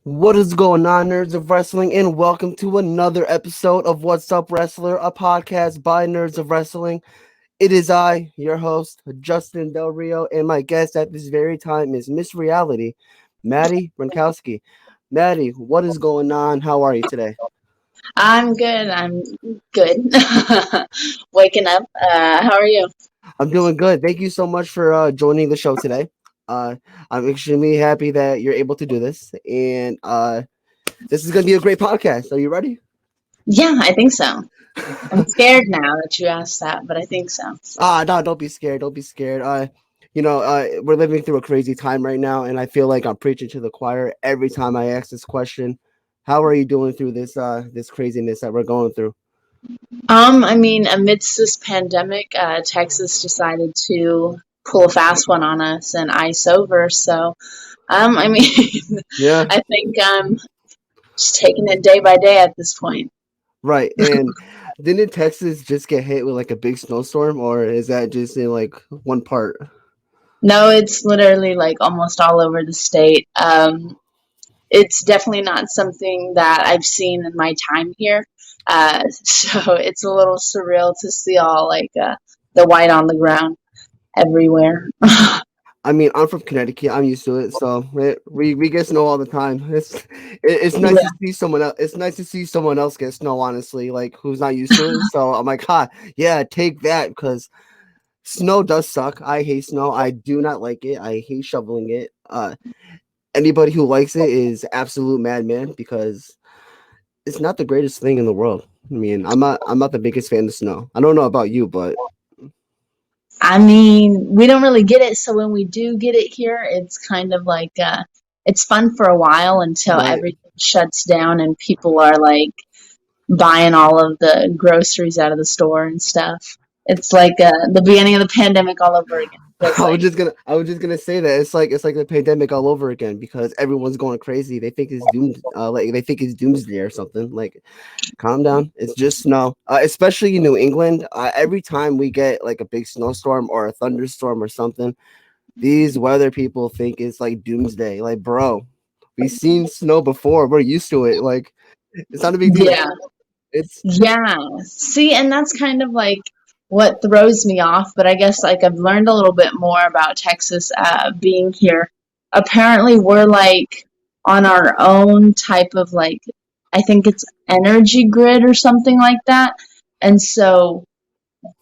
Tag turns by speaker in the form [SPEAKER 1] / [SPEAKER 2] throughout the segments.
[SPEAKER 1] What is going on, nerds of wrestling, and welcome to another episode of What's Up Wrestler, a podcast by nerds of wrestling. It is I, your host, Justin Del Rio, and my guest at this very time is Miss Reality, Madi Wrenkowski. Maddie, what is going on? How are you today?
[SPEAKER 2] I'm good. I'm good. Waking up. How are you?
[SPEAKER 1] I'm doing good. Thank you so much for joining the show today. Uh, I'm extremely happy that you're able to do this, and this is going to be a great podcast. Are you ready?
[SPEAKER 2] Yeah, I think so. I'm scared now that you asked that, but I think so.
[SPEAKER 1] No, don't be scared. Don't be scared. We're living through a crazy time right now, and I feel like I'm preaching to the choir every time I ask this question. How are you doing through this craziness that we're going through?
[SPEAKER 2] Amidst this pandemic, Texas decided to pull a fast one on us and ice over. So,
[SPEAKER 1] Yeah,
[SPEAKER 2] I think I'm just taking it day by day at this point.
[SPEAKER 1] right. And didn't Texas just get hit with like a big snowstorm, or is that just in like one part?
[SPEAKER 2] No, it's literally like almost all over the state. It's definitely not something that I've seen in my time here. So it's a little surreal to see all the white on the ground everywhere.
[SPEAKER 1] I mean, I'm from Connecticut. I'm used to it, so we get snow all the time. It's nice to
[SPEAKER 2] Yeah.
[SPEAKER 1] see someone else. It's nice to see someone else get snow. Honestly, like who's not used to it. So I'm like, yeah, take that because snow does suck. I hate snow. I do not like it. I hate shoveling it. Anybody who likes it is absolute madman because it's not the greatest thing in the world. I mean, I'm not the biggest fan of snow. I don't know about you, but
[SPEAKER 2] We don't really get it, so when we do get it here, it's kind of it's fun for a while until
[SPEAKER 1] right.
[SPEAKER 2] everything shuts down and people are like buying all of the groceries out of the store and stuff. It's like the beginning of the pandemic all over again. Feels like.
[SPEAKER 1] I was just gonna say that it's like the pandemic all over again because everyone's going crazy. They think it's doomed, like they think it's doomsday or something. Like, calm down. It's just snow. Especially in New England. Every time we get like a big snowstorm or a thunderstorm or something, these weather people think it's like doomsday. Like, bro, we've seen snow before. We're used to it. Like, it's not a big deal.
[SPEAKER 2] Yeah.
[SPEAKER 1] It's
[SPEAKER 2] Yeah. See, and that's kind of like what throws me off, but I guess like I've learned a little bit more about Texas being here. Apparently, we're like on our own type of like, I think it's energy grid or something like that. And so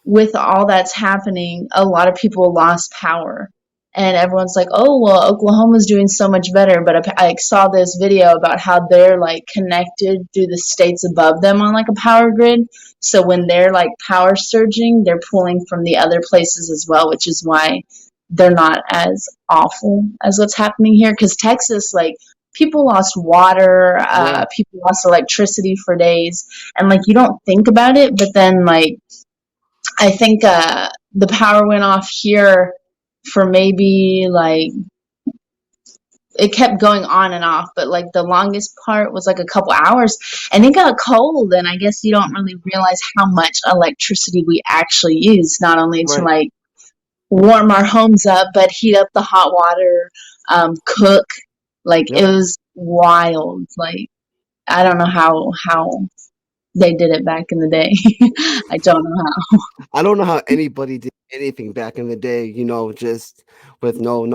[SPEAKER 2] with all that's happening, a lot of people lost power. And everyone's like, oh, well, Oklahoma's doing so much better. But I saw this video about how they're like connected through the states above them on like a power grid. So when they're like power surging, they're pulling from the other places as well, which is why they're not as awful as what's happening here. Because Texas, like, people lost water,
[SPEAKER 1] yeah.
[SPEAKER 2] people lost electricity for days. And like, you don't think about it, but then like, I think the power went off here for maybe like it kept going on and off, but like the longest part was like a couple hours and it got cold. And I guess you don't really realize how much electricity we actually use, not only to
[SPEAKER 1] Right.
[SPEAKER 2] like warm our homes up, but heat up the hot water, cook. Like it
[SPEAKER 1] Yep.
[SPEAKER 2] was wild. Like I don't know how they did it back in the day. I don't know how.
[SPEAKER 1] I don't know how anybody did anything back in the day, just with no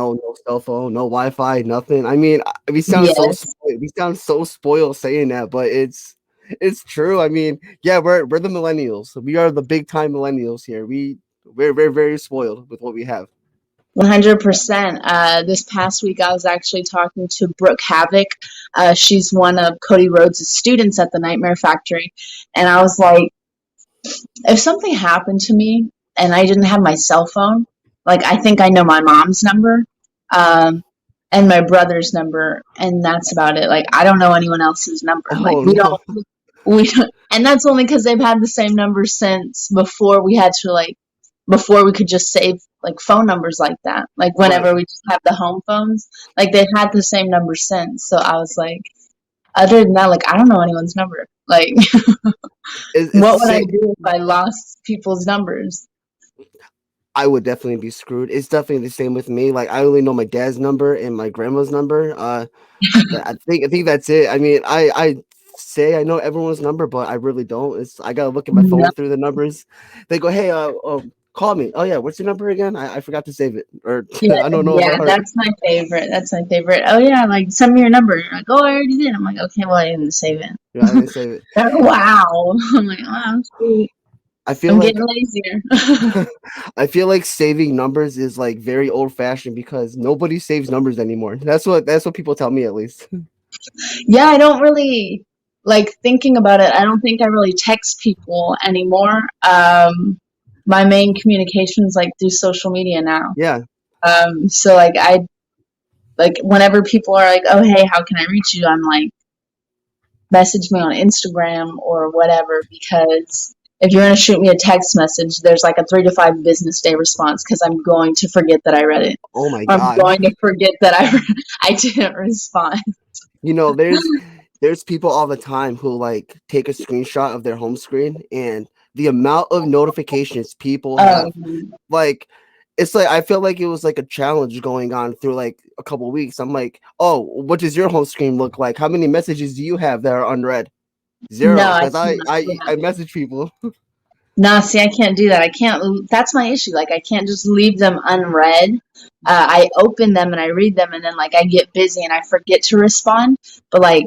[SPEAKER 1] cell phone, no Wi-Fi, nothing. I mean,
[SPEAKER 2] Yes.
[SPEAKER 1] we sound so spoiled saying that, but it's true. I mean, yeah, we're the millennials. We are the big time millennials here. We're very very spoiled with what we have.
[SPEAKER 2] 100%. This past week, I was actually talking to Brooke Havoc. She's one of Cody Rhodes' students at the Nightmare Factory. And I was like, if something happened to me and I didn't have my cell phone, like, I think I know my mom's number um, and my brother's number, and that's about it. Like, I don't know anyone else's number. Like,
[SPEAKER 1] Oh no.
[SPEAKER 2] and that's only because they've had the same number since before we had to, like, before we could just save like phone numbers like that. Like
[SPEAKER 1] Right.
[SPEAKER 2] whenever we just have the home phones, like they've had the same number since. So I was like, other than that, like I don't know anyone's number. Like,
[SPEAKER 1] It's the
[SPEAKER 2] what would I
[SPEAKER 1] same.
[SPEAKER 2] do if I lost people's numbers?
[SPEAKER 1] I would definitely be screwed. It's definitely the same with me. Like I only know my dad's number and my grandma's number. I think that's it. I mean, I say I know everyone's number, but I really don't. It's I gotta look at my
[SPEAKER 2] No.
[SPEAKER 1] phone through the numbers. They go, hey, call me. Oh yeah, what's your number again? I forgot to save it, or
[SPEAKER 2] Yeah,
[SPEAKER 1] I don't know by
[SPEAKER 2] yeah,
[SPEAKER 1] heart.
[SPEAKER 2] that's my favorite. That's my favorite. Oh yeah, like send me your number. You're like, oh, I already did. I'm like, okay, well, I didn't save it.
[SPEAKER 1] Yeah, I didn't save it.
[SPEAKER 2] They're like, wow. I'm like, wow, sweet.
[SPEAKER 1] I feel
[SPEAKER 2] I'm
[SPEAKER 1] like
[SPEAKER 2] getting lazier.
[SPEAKER 1] I feel like saving numbers is like very old fashioned because nobody saves numbers anymore. That's what people tell me at least.
[SPEAKER 2] Yeah, I don't really like thinking about it. I don't think I really text people anymore. My main communication is like through social media now.
[SPEAKER 1] Yeah.
[SPEAKER 2] So like I like whenever people are like, "Oh, hey, how can I reach you?" I'm like, message me on Instagram or whatever because if you're gonna shoot me a text message, there's like a 3 to 5 business day response because I'm going to forget that I read it.
[SPEAKER 1] Oh my
[SPEAKER 2] Or I'm
[SPEAKER 1] god.
[SPEAKER 2] going to forget that I didn't respond.
[SPEAKER 1] You know, there's people all the time who like take a screenshot of their home screen and the amount of notifications people have,
[SPEAKER 2] Um,
[SPEAKER 1] like it's like I feel like it was like a challenge going on through like a couple weeks. I'm like, oh, what does your home screen look like? How many messages do you have that are unread?
[SPEAKER 2] no,
[SPEAKER 1] Zero,
[SPEAKER 2] I
[SPEAKER 1] because
[SPEAKER 2] can't. Yeah.
[SPEAKER 1] I message people.
[SPEAKER 2] No, see, I can't do that. I can't. That's my issue. Like, I can't just leave them unread. I open them and I read them, and then like I get busy and I forget to respond. But like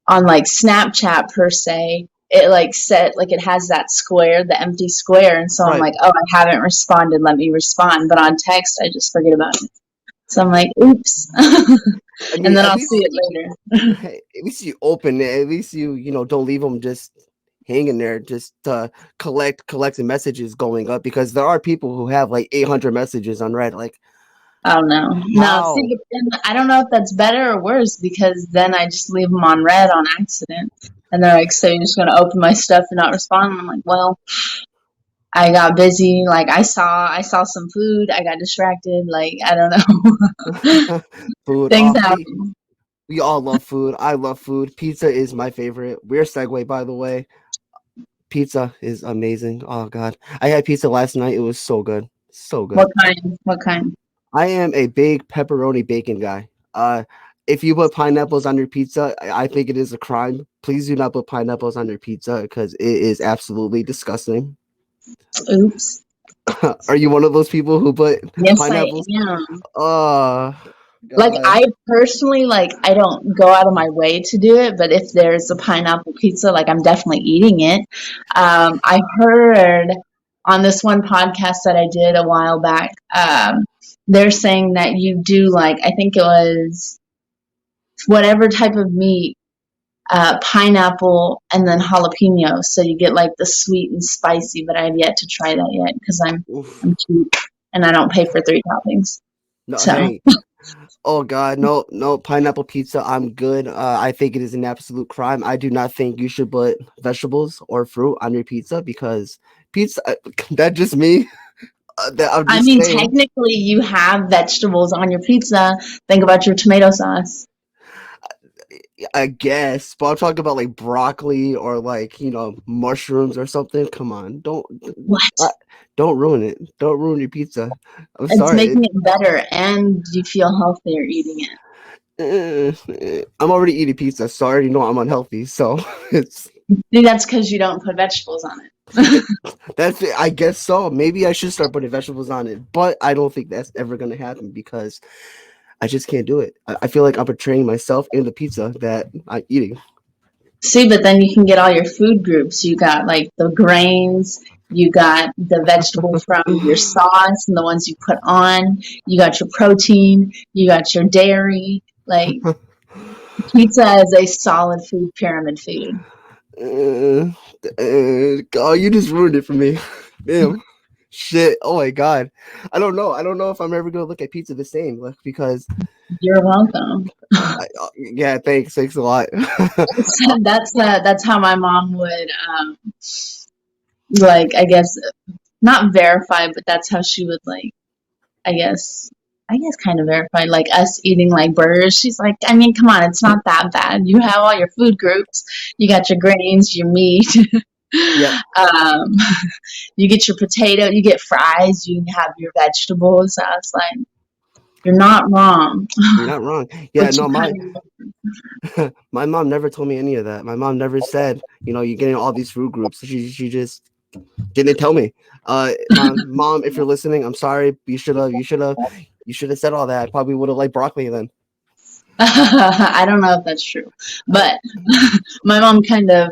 [SPEAKER 2] on like Snapchat per se, it like set like it has that square, the empty square, and so I'm
[SPEAKER 1] Right.
[SPEAKER 2] like, oh, I haven't responded. Let me respond. But on text, I just forget about it. So I'm like, oops,
[SPEAKER 1] I
[SPEAKER 2] and
[SPEAKER 1] mean,
[SPEAKER 2] then I'll see it later.
[SPEAKER 1] at least you open it. At least you don't leave them just hanging there, just collecting messages going up because there are people who have like 800 messages unread. Like
[SPEAKER 2] Oh no, no. See,
[SPEAKER 1] how?
[SPEAKER 2] but then I don't know if that's better or worse because then I just leave them on red on accident, and they're like, "So you're just gonna open my stuff and not respond?" And I'm like, "Well, I got busy. Like I saw some food. I got distracted. Like I don't know.
[SPEAKER 1] Food.
[SPEAKER 2] Things happen."
[SPEAKER 1] We all love food. I love food. Pizza is my favorite. Weird segue, by the way. Pizza is amazing. Oh god, I had pizza last night. It was so good, so
[SPEAKER 2] What
[SPEAKER 1] good.
[SPEAKER 2] kind? What kind?
[SPEAKER 1] I am a big pepperoni bacon guy. If you put pineapples on your pizza, I think it is a crime. Please do not put pineapples on your pizza because it is absolutely disgusting.
[SPEAKER 2] Oops.
[SPEAKER 1] Are you one of those people who put
[SPEAKER 2] Yes, I
[SPEAKER 1] pineapples?
[SPEAKER 2] am.
[SPEAKER 1] Oh
[SPEAKER 2] Like
[SPEAKER 1] god.
[SPEAKER 2] I personally like I don't go out of my way to do it, but if there's a pineapple pizza, like I'm definitely eating it. I heard on this one podcast that I did a while back, they're saying that you do like I think it was whatever type of meat, pineapple and then jalapeno, so you get like the sweet and spicy. But I have yet to try that yet because
[SPEAKER 1] Oof.
[SPEAKER 2] I'm cheap and I don't pay for 3 toppings.
[SPEAKER 1] No,
[SPEAKER 2] So
[SPEAKER 1] hey. Oh god, no, no pineapple pizza. I'm good. I think it is an absolute crime. I do not think you should put vegetables or fruit on your pizza because pizza. That just me. That I'm
[SPEAKER 2] I
[SPEAKER 1] just
[SPEAKER 2] mean,
[SPEAKER 1] saying.
[SPEAKER 2] technically, you have vegetables on your pizza. Think about your tomato sauce.
[SPEAKER 1] I guess, but I'm talking about like broccoli or like mushrooms or something. Come on,
[SPEAKER 2] What?
[SPEAKER 1] uh, don't ruin it. Don't ruin your pizza. I'm
[SPEAKER 2] It's
[SPEAKER 1] sorry.
[SPEAKER 2] making it better, and you feel healthier eating it.
[SPEAKER 1] I'm already eating pizza, so I already know I'm unhealthy. So it's
[SPEAKER 2] See, that's because you don't put vegetables on it.
[SPEAKER 1] it, that's it. I guess so. Maybe I should start putting vegetables on it, but I don't think that's ever gonna happen because I just can't do it. I feel like I'm betraying myself and the pizza that I'm eating.
[SPEAKER 2] See, but then you can get all your food groups. You got like the grains, you got the vegetables from your sauce and the ones you put on, you got your protein, you got your dairy. Like, pizza is a solid food pyramid food.
[SPEAKER 1] Uh, oh, you just ruined it for me. Damn. Shit. Oh my god. I don't know. I don't know if I'm ever gonna look at pizza the same, like, because
[SPEAKER 2] You're welcome.
[SPEAKER 1] yeah, thanks a lot.
[SPEAKER 2] That's how my mom would like I guess not verify, but that's how she would like I guess I guess kind of verify like us eating like burgers. She's like, I mean, come on, it's not that bad. You have all your food groups. You got your grains, your meat.
[SPEAKER 1] Yep.
[SPEAKER 2] Um, you get your potato, you get fries, you have your vegetables. I was like, you're not wrong.
[SPEAKER 1] You're not wrong. Yeah,
[SPEAKER 2] But
[SPEAKER 1] no,
[SPEAKER 2] you
[SPEAKER 1] my
[SPEAKER 2] kind of,
[SPEAKER 1] my mom never told me any of that. My mom never said, you're getting all these food groups. She just didn't tell me. My mom, if you're listening, I'm sorry. You should have said all that. I probably would have liked broccoli then.
[SPEAKER 2] I don't know if that's true,
[SPEAKER 1] I,
[SPEAKER 2] but my mom kind of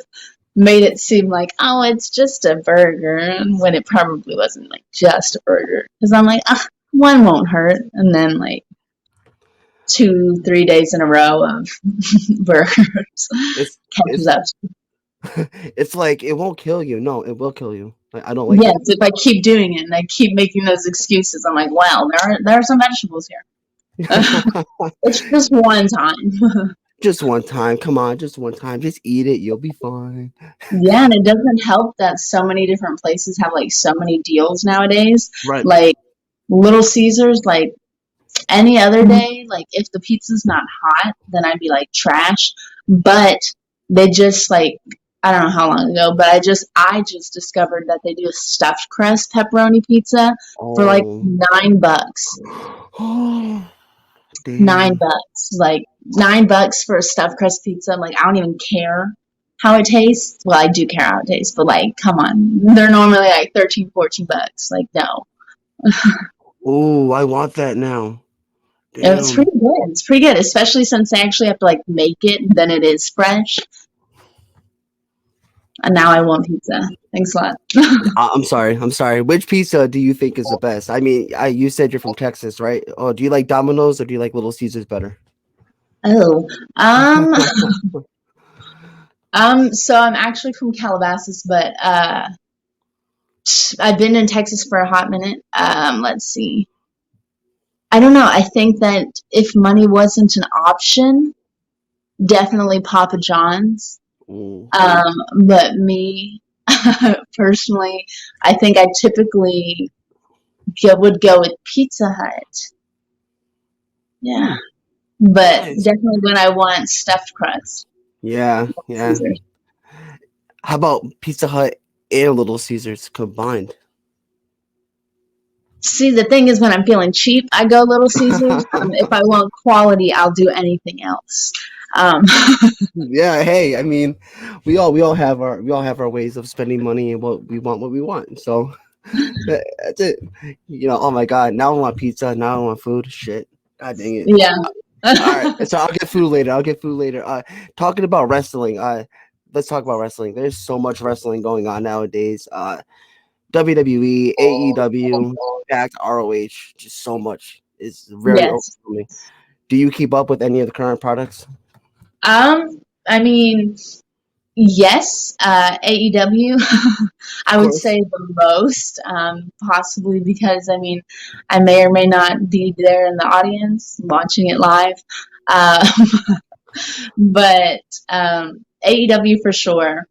[SPEAKER 2] made it seem like, oh, it's just a burger, when it probably wasn't like just a burger. Because I'm like, ah, one won't hurt, and then like 2, 3 days in a row of burgers
[SPEAKER 1] it's
[SPEAKER 2] catches
[SPEAKER 1] it's
[SPEAKER 2] up.
[SPEAKER 1] it's like it won't kill you. No, it will kill you. I don't like
[SPEAKER 2] Yes,
[SPEAKER 1] it.
[SPEAKER 2] if I keep doing it and I keep making those excuses, I'm like, well, there are some vegetables here. It's just one time.
[SPEAKER 1] Just one time. Come on, just one time. Just eat it. You'll be fine.
[SPEAKER 2] Yeah, and it doesn't help that so many different places have like so many deals nowadays.
[SPEAKER 1] Right.
[SPEAKER 2] Like Little Caesars, like any other day, like if the pizza's not hot, then I'd be like trash. But they just like, I don't know how long ago, but I just discovered that they do a stuffed crust pepperoni pizza for like
[SPEAKER 1] Oh.
[SPEAKER 2] $9.
[SPEAKER 1] Oh,
[SPEAKER 2] Nine
[SPEAKER 1] damn.
[SPEAKER 2] bucks. Like $9 for a stuffed crust pizza. I'm like, I don't even care how it tastes. Well, I do care how it tastes, but like, come on. They're normally like 13, $14. Like, no.
[SPEAKER 1] Oh, I want that now.
[SPEAKER 2] It's
[SPEAKER 1] Damn.
[SPEAKER 2] pretty good. It's pretty good, especially since they actually have to like make it, and then it is fresh. And now I want pizza. Thanks a lot.
[SPEAKER 1] I'm sorry. I'm sorry. Which pizza do you think is the best? I mean, you said you're from Texas, right? Oh, do you like Domino's or do you like Little Caesars better?
[SPEAKER 2] Oh, um, so I'm actually from Calabasas, but I've been in Texas for a hot minute. Let's see. I don't know. I think that if money wasn't an option, definitely Papa John's.
[SPEAKER 1] Mm.
[SPEAKER 2] But me personally, I think I typically would go with Pizza Hut. Yeah, but
[SPEAKER 1] Nice.
[SPEAKER 2] definitely when I want stuffed crust.
[SPEAKER 1] Yeah, yeah.
[SPEAKER 2] Caesars.
[SPEAKER 1] How about Pizza Hut and Little Caesars combined?
[SPEAKER 2] See, the thing is, when I'm feeling cheap, I go Little Caesars. If I want quality, I'll do anything else. Um,
[SPEAKER 1] Yeah, hey, I mean, we all have our ways of spending money and what we want. So that's it. Oh my god, now I want pizza, now I want food. Shit. God dang it.
[SPEAKER 2] yeah.
[SPEAKER 1] All right, so I'll get food later. I'll get food later. Talking about wrestling. Let's talk about wrestling. There's so much wrestling going on nowadays. WWE, AEW, Impact, ROH, just so much. It's very
[SPEAKER 2] Yes.
[SPEAKER 1] overwhelming. Do you keep up with any of the current products?
[SPEAKER 2] I mean, yes, AEW,
[SPEAKER 1] Of
[SPEAKER 2] I would
[SPEAKER 1] course.
[SPEAKER 2] say the most, possibly because, I mean, I may or may not be there in the audience watching it live. Uh, but AEW for sure.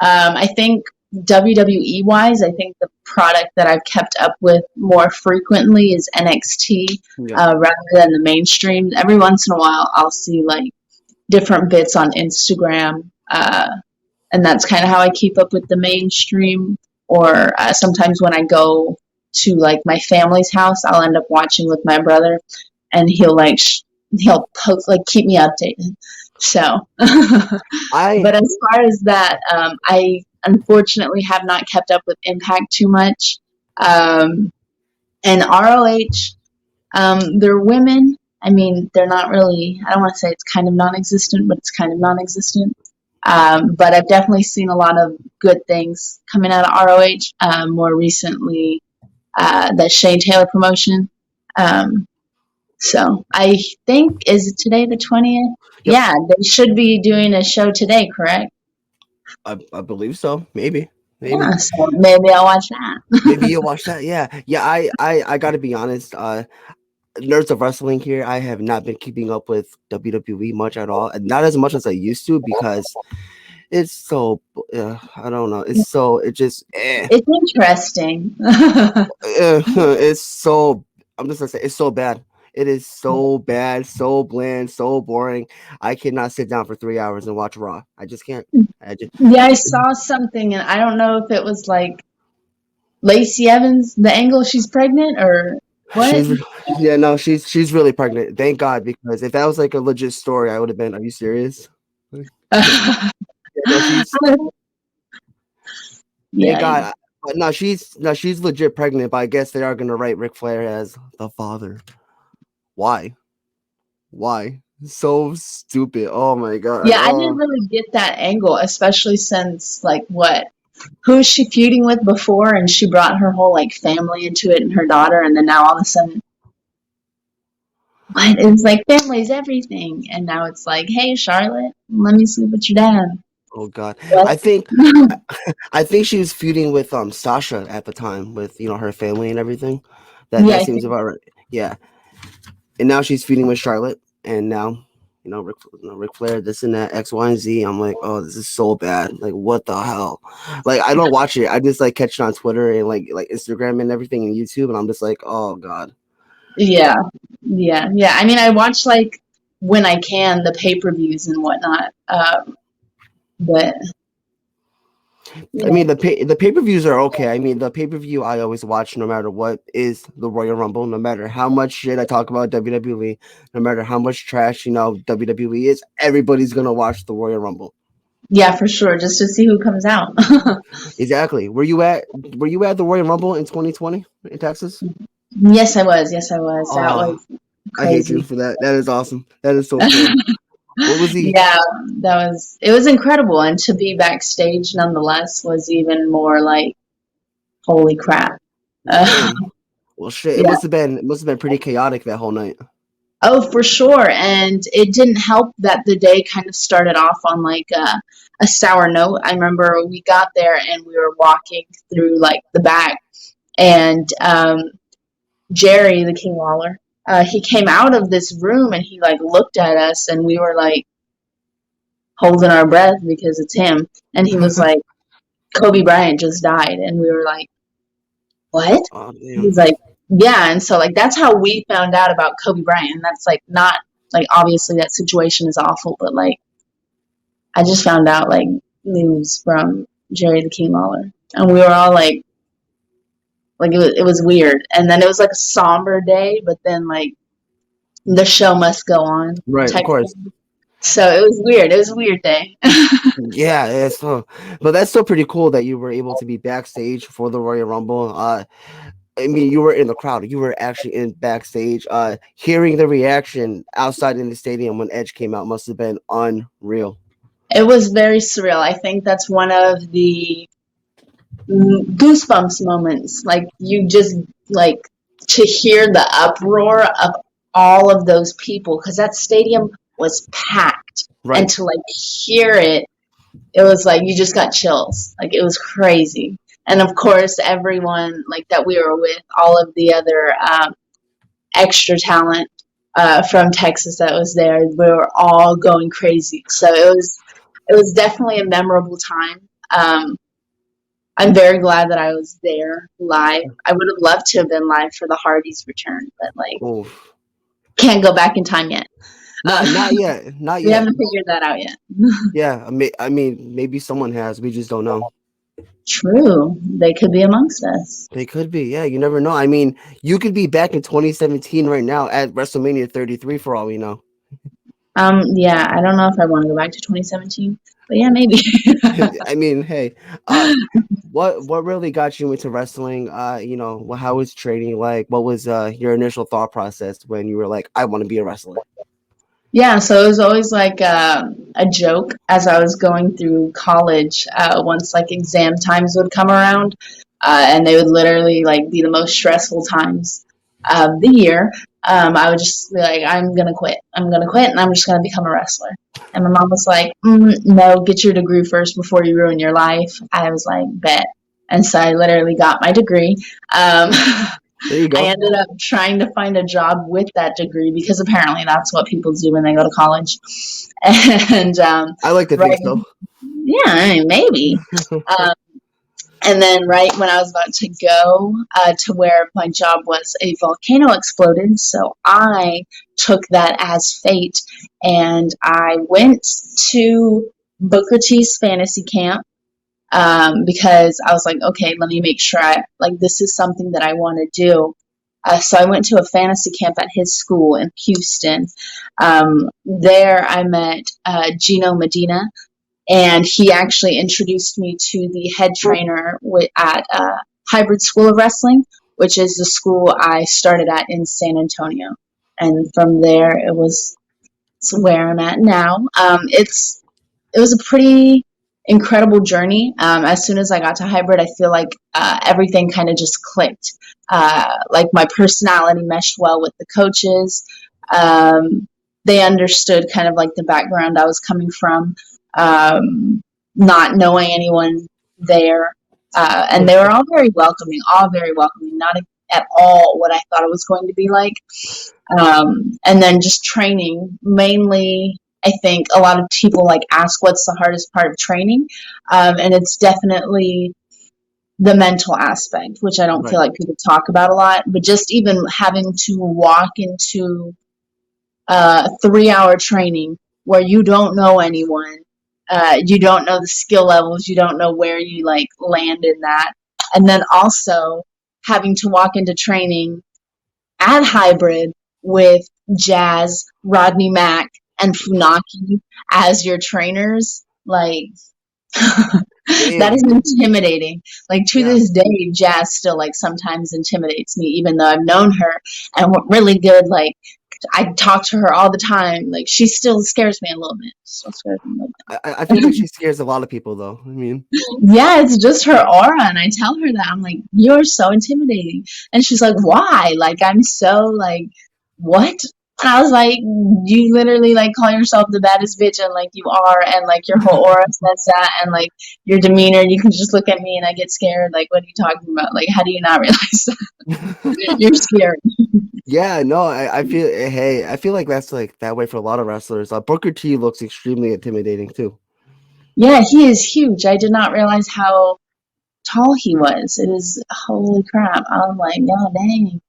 [SPEAKER 2] I think WWE wise, I think the product that I've kept up with more frequently is NXT,
[SPEAKER 1] Yeah.
[SPEAKER 2] rather than the mainstream. Every once in a while, I'll see like different bits on Instagram, and that's kind of how I keep up with the mainstream. Or sometimes when I go to like my family's house, I'll end up watching with my brother, and he'll post like keep me updated. So,
[SPEAKER 1] I
[SPEAKER 2] but as far as that, I unfortunately have not kept up with Impact too much. Um, and ROH, they're women. I mean, they're not really, I don't want to say it's kind of non existent, but it's kind of non existent. But I've definitely seen a lot of good things coming out of ROH. More recently, the Shane Taylor promotion. Um, so I think, is it today the 20th?
[SPEAKER 1] Yep.
[SPEAKER 2] Yeah, they should be doing a show today, correct?
[SPEAKER 1] I believe so. Maybe.
[SPEAKER 2] Yeah,
[SPEAKER 1] Maybe.
[SPEAKER 2] so maybe I'll watch that.
[SPEAKER 1] Maybe you'll watch that. Yeah. Yeah. I gotta be honest. Nerds of wrestling here. I have not been keeping up with WWE much at all, and not as much as I used to because it's so. I don't know. It's so. It just.
[SPEAKER 2] It's interesting.
[SPEAKER 1] It's so. I'm just gonna say it's so bad. It is so bad, so bland, so boring. I cannot sit down for 3 hours and watch Raw. I just can't. I just
[SPEAKER 2] Yeah, I saw something, and I don't know if it was like Lacey Evans, the angle she's pregnant, or what?
[SPEAKER 1] she's yeah, no, she's really pregnant. Thank God, because if that was like a legit story, I would have been, are you serious? Yeah, no, thank
[SPEAKER 2] Yeah,
[SPEAKER 1] God. But no, she's legit pregnant, but I guess they are gonna write Ric Flair as the father. Why? Why? So stupid. Oh my God.
[SPEAKER 2] yeah, I didn't
[SPEAKER 1] Oh,
[SPEAKER 2] really get that angle, especially since like what? Who is she feuding with before? And she brought her whole like family into it and her daughter, and then now all of a sudden, what? It's like family's everything, and now it's like, hey, Charlotte, let me sleep with your dad.
[SPEAKER 1] oh God.
[SPEAKER 2] What?
[SPEAKER 1] I think I think she was feuding with Sasha at the time with her family and everything.
[SPEAKER 2] Yeah,
[SPEAKER 1] That
[SPEAKER 2] I
[SPEAKER 1] seems
[SPEAKER 2] think.
[SPEAKER 1] about right. Yeah. And now she's feuding with Charlotte, and now Ric Flair, this and that, X, Y, and Z. I'm like, oh, this is so bad. Like, what the hell? Like, I don't watch it. I just like catch it on Twitter and like Instagram and everything and YouTube, and I'm just like, oh God.
[SPEAKER 2] Yeah, yeah. I mean, I watch like when I can the pay-per-views and whatnot. But
[SPEAKER 1] I
[SPEAKER 2] yeah,
[SPEAKER 1] mean, the pay per views are okay. I mean, the pay per view I always watch, no matter what, is the Royal Rumble. No matter how much shit I talk about WWE, no matter how much trash WWE is, everybody's gonna watch the Royal Rumble.
[SPEAKER 2] yeah, for sure, just to see who comes out.
[SPEAKER 1] Exactly. Were you at the Royal Rumble in 2020 in Texas?
[SPEAKER 2] Yes, I was. Yes, I was. That
[SPEAKER 1] Oh,
[SPEAKER 2] was
[SPEAKER 1] I hate you
[SPEAKER 2] crazy.
[SPEAKER 1] for that. That is awesome. That is so cool. What was he?
[SPEAKER 2] Yeah, it was incredible, and to be backstage nonetheless was even more like holy crap. Uh,
[SPEAKER 1] Damn. Well, shit. It
[SPEAKER 2] yeah.
[SPEAKER 1] must have been pretty chaotic that whole night.
[SPEAKER 2] Oh, for sure. And it didn't help that the day kind of started off on like a sour note. I remember we got there and we were walking through like the back, and Jerry, the King Lawler, he came out of this room and he like looked at us, and we were like holding our breath because it's him. And he was like, Kobe Bryant just died. And we were like, what?
[SPEAKER 1] Oh damn.
[SPEAKER 2] He's like, yeah. And so like that's how we found out about Kobe Bryant. That's like not like obviously that situation is awful, but like I just found out like news from Jerry the King Lawler, and we were all like it was weird. And then it was like a somber day, but then like the show must go on
[SPEAKER 1] Right. Of
[SPEAKER 2] type
[SPEAKER 1] course.
[SPEAKER 2] thing. So it was weird. It was a weird day.
[SPEAKER 1] Yeah, but that's still pretty cool that you were able to be backstage for the Royal Rumble. I mean, you were in the crowd. You were actually in backstage. Hearing the reaction outside in the stadium when Edge came out must have been unreal.
[SPEAKER 2] It was very surreal. I think that's one of the goosebumps moments. Like you just like to hear the uproar of all of those people because that stadium was packed, and
[SPEAKER 1] Right.
[SPEAKER 2] to like hear it, it was like you just got chills. Like it was crazy. And of course, everyone like that we were with, all of the other extra talent from Texas that was there, we were all going crazy. So it was definitely a memorable time. I'm very glad that I was there live. I would have loved to have been live for the Hardys' return, but like
[SPEAKER 1] Oof.
[SPEAKER 2] can't go back in time yet.
[SPEAKER 1] Not yet. Not
[SPEAKER 2] We
[SPEAKER 1] yet.
[SPEAKER 2] haven't figured that out yet.
[SPEAKER 1] Yeah. I mean, maybe someone has. We just don't know.
[SPEAKER 2] True, they could be amongst us.
[SPEAKER 1] They could be. Yeah. You never know. I mean, you could be back in 2017 right now at WrestleMania 33 for all we know.
[SPEAKER 2] Yeah, I don't know if I want to go back to 2017, but yeah, maybe.
[SPEAKER 1] I mean, hey, uh, what really got you into wrestling? How was training like? What was your initial thought process when you were like, I want to be a wrestler?
[SPEAKER 2] Yeah, so it was always like a joke as I was going through college. Once like exam times would come around, and they would literally like be the most stressful times of the year. I would just be like, I'm gonna quit. I'm gonna quit, and I'm just gonna become a wrestler. And my mom was like, no, get your degree first before you ruin your life. I was like, bet. And so I literally got my degree.
[SPEAKER 1] There you
[SPEAKER 2] I
[SPEAKER 1] go.
[SPEAKER 2] ended up trying to find a job with that degree because apparently that's what people do when they go to college. And
[SPEAKER 1] I like to think
[SPEAKER 2] right,
[SPEAKER 1] so.
[SPEAKER 2] yeah, I mean, maybe. Um, And then, right when I was about to go to where my job was, a volcano exploded. So I took that as fate, and I went to Booker T's fantasy camp because I was like, okay, let me make sure this is something that I want to do. So I went to a fantasy camp at his school in Houston. There I met Gino Medina, and he actually introduced me to the head trainer at Hybrid School of Wrestling, which is the school I started at in San Antonio. And from there, it's where I'm at now. It was a pretty incredible journey. As soon as I got to Hybrid, I feel like everything kind of just clicked. Like my personality meshed well with the coaches. They understood kind of like the background I was coming from, not knowing anyone there. And they were all very welcoming, not at all what I thought it was going to be like. And then just training, mainly, I think a lot of people ask what's the hardest part of training, and it's definitely the mental aspect, which I don't feel like people talk about a lot. But just even having to walk into 3-hour training where you don't know anyone, you don't know the skill levels, you don't know where you land in that, and then also having to walk into training at Hybrid with Jazz, Rodney Mack, and Funaki as your trainers, that is intimidating. To this day, Jazz still sometimes intimidates me, even though I've known her and we're really good. I talk to her all the time. She still scares me a little bit.
[SPEAKER 1] I feel like she scares a lot of people, though. I mean,
[SPEAKER 2] yeah, it's just her aura, and I tell her that I'm like, you're so intimidating, and she's like, why? I'm so what? And I was like, you literally call yourself the baddest bitch, and you are, and your whole aura says that, and your demeanor. You can just look at me, and I get scared. What are you talking about? How do you not realize that? You're scared.
[SPEAKER 1] Yeah, no, I feel like that's that way for a lot of wrestlers. Booker T looks extremely intimidating too.
[SPEAKER 2] Yeah, he is huge. I did not realize how tall he was. It is holy crap. I'm like, oh dang.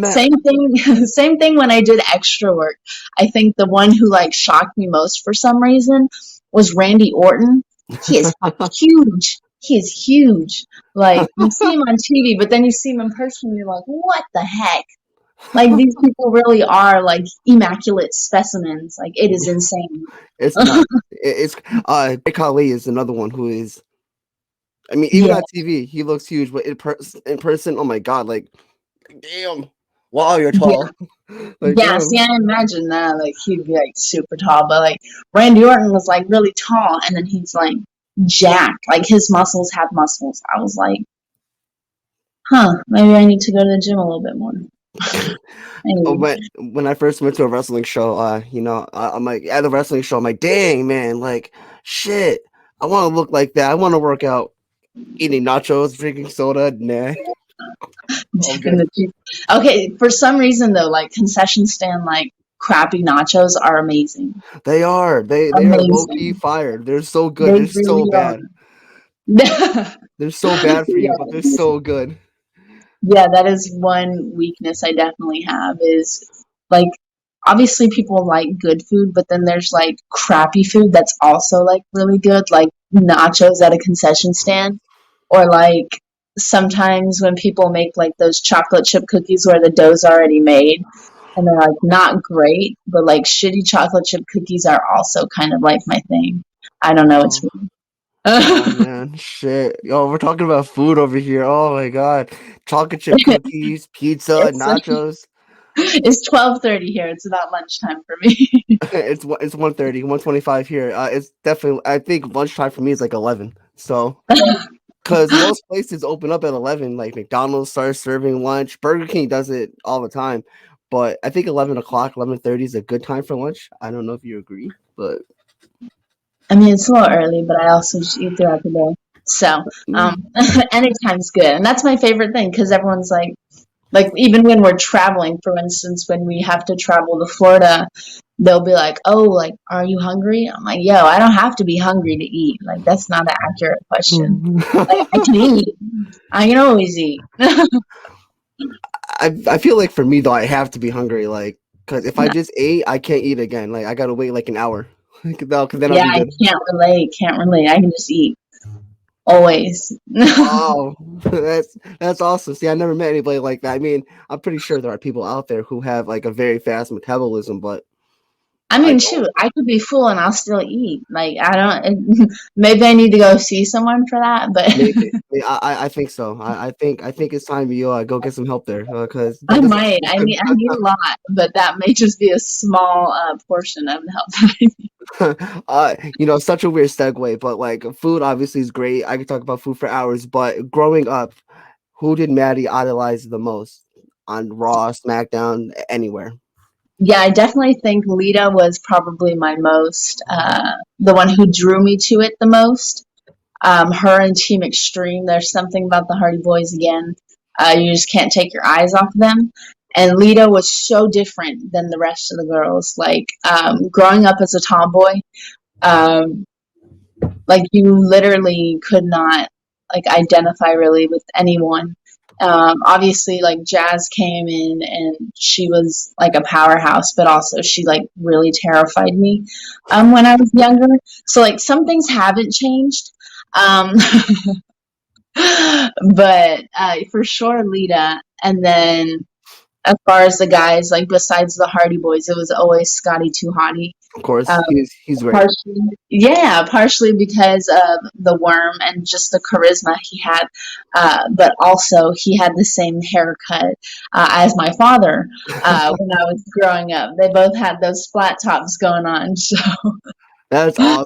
[SPEAKER 2] Same thing when I did extra work. I think the one who shocked me most for some reason was Randy Orton. He is huge. He is huge. You see him on TV, but then you see him in person, and you're like, what the heck? These people really are immaculate specimens. It is insane.
[SPEAKER 1] It's not. It's Great Khali is another one who is. I mean, even on TV, he looks huge, but in person, oh my god, damn, wow, you're tall.
[SPEAKER 2] Yeah, see, I imagine that he'd be super tall, but Randy Orton was really tall, and then he's jacked, his muscles have muscles. I was like, huh, maybe I need to go to the gym a little bit more.
[SPEAKER 1] Anyway. When I first went to a wrestling show, I'm like at a wrestling show, I'm like, dang man, shit, I want to look like that. I want to work out, eating nachos, drinking soda, nah.
[SPEAKER 2] Okay, for some reason though, concession stand crappy nachos are amazing.
[SPEAKER 1] They are. They are low key fired. They're so good. They're really so bad. They're so bad for you, but they're so good.
[SPEAKER 2] Yeah, that is one weakness I definitely have is obviously people like good food, but then there's crappy food that's also really good, like nachos at a concession stand, or sometimes when people make those chocolate chip cookies where the dough's already made and they're not great, but shitty chocolate chip cookies are also kind of my thing. I don't know, it's weird.
[SPEAKER 1] Oh man, shit. Yo, we're talking about food over here. Oh my god. Chocolate chip cookies, pizza, nachos.
[SPEAKER 2] It's 12:30 here. It's about lunchtime for me.
[SPEAKER 1] It's 1:30, 1:25 here. It's definitely, I think lunchtime for me is 11. So because most places open up at 11, McDonald's starts serving lunch. Burger King does it all the time. But I think 11 o'clock, 11:30 is a good time for lunch. I don't know if you agree, but
[SPEAKER 2] I mean, it's a little early, but I also just eat throughout the day. So, anytime's good. And that's my favorite thing because everyone's even when we're traveling, for instance, when we have to travel to Florida, they'll be like, "Oh, like, are you hungry?" I'm like, "Yo, I don't have to be hungry to eat. Like, that's not an accurate question. Like, I can eat. I can always eat."
[SPEAKER 1] I feel like for me though, I have to be hungry, like, because if I just ate, I can't eat again. Like, I gotta wait like an hour. Because then I'll
[SPEAKER 2] Yeah,
[SPEAKER 1] be
[SPEAKER 2] I
[SPEAKER 1] good.
[SPEAKER 2] can't relate. Can't relate. I can just eat always.
[SPEAKER 1] Wow, that's awesome. See, I never met anybody like that. I mean, I'm pretty sure there are people out there who have like a very fast metabolism, but
[SPEAKER 2] I
[SPEAKER 1] I
[SPEAKER 2] mean,
[SPEAKER 1] don't.
[SPEAKER 2] shoot, I could be full and I'll still eat. Like, I don't. Maybe I need to go see someone for that, but
[SPEAKER 1] Maybe. I think so. I think it's time you go get some help there because
[SPEAKER 2] I
[SPEAKER 1] that doesn't
[SPEAKER 2] might. I need a lot, but that may just be a small portion of the help that I need.
[SPEAKER 1] such a weird segue, but like food obviously is great. I could talk about food for hours, but growing up, who did Maddie idolize the most on Raw, SmackDown, anywhere?
[SPEAKER 2] Yeah, I definitely think Lita was probably my most, the one who drew me to it the most. Her and Team Extreme, there's something about the Hardy Boys again. You just can't take your eyes off of them. And Lita was so different than the rest of the girls. Like, growing up as a tomboy, um, like you literally could not like identify really with anyone. Obviously, like Jazz came in and she was like a powerhouse, but also she like really terrified me when I was younger. So like some things haven't changed, um, but for sure Lita. And then as far as the guys, like besides the Hardy Boys, it was always Scotty Too Hottie.
[SPEAKER 1] Of course,
[SPEAKER 2] Um,
[SPEAKER 1] he's great.
[SPEAKER 2] Partially, yeah, partially because of the worm and just the charisma he had, but also he had the same haircut as my father when I was growing up. They both had those flat tops going on. So
[SPEAKER 1] That's awesome.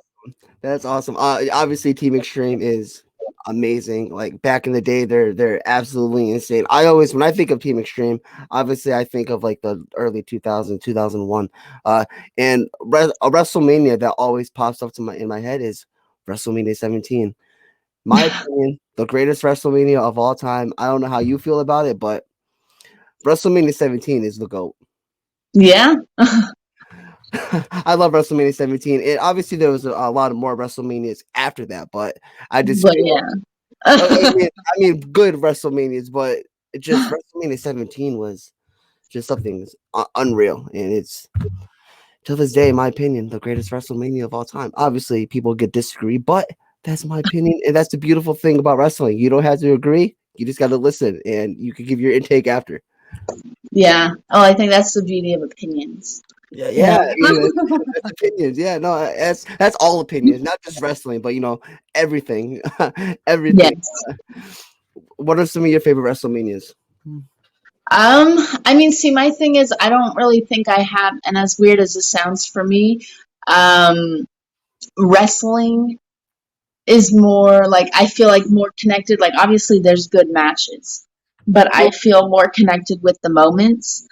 [SPEAKER 1] That's awesome. Obviously, Team Extreme is amazing. Like back in the day, they're absolutely insane. I always, when I think of Team Extreme, obviously I think of like the early 2000, 2001. And a WrestleMania that always pops up to my in my head is WrestleMania 17. My opinion, the greatest WrestleMania of all time. I don't know how you feel about it, but WrestleMania 17 is the GOAT.
[SPEAKER 2] yeah,
[SPEAKER 1] I love WrestleMania 17. And obviously there was a lot of more WrestleManias after that, but I just
[SPEAKER 2] but
[SPEAKER 1] feel
[SPEAKER 2] yeah,
[SPEAKER 1] I mean good WrestleManias, but just WrestleMania 17 was just something unreal, and it's to this day, in my opinion, the greatest WrestleMania of all time. Obviously, people could disagree, but that's my opinion, and that's the beautiful thing about wrestling. You don't have to agree; you just got to listen, and you can give your intake after.
[SPEAKER 2] yeah. Oh, I think that's the beauty of opinions.
[SPEAKER 1] Yeah,
[SPEAKER 2] You
[SPEAKER 1] yeah.
[SPEAKER 2] know,
[SPEAKER 1] I mean, that's opinions. Yeah, no, that's all opinions, not just wrestling, but everything, everything.
[SPEAKER 2] yes.
[SPEAKER 1] What are some of your favorite WrestleManias?
[SPEAKER 2] I mean, see, my thing is, I don't really think I have, and as weird as this sounds for me, um, wrestling is more like I feel like more connected. Like obviously there's good matches, but I feel more connected with the moments.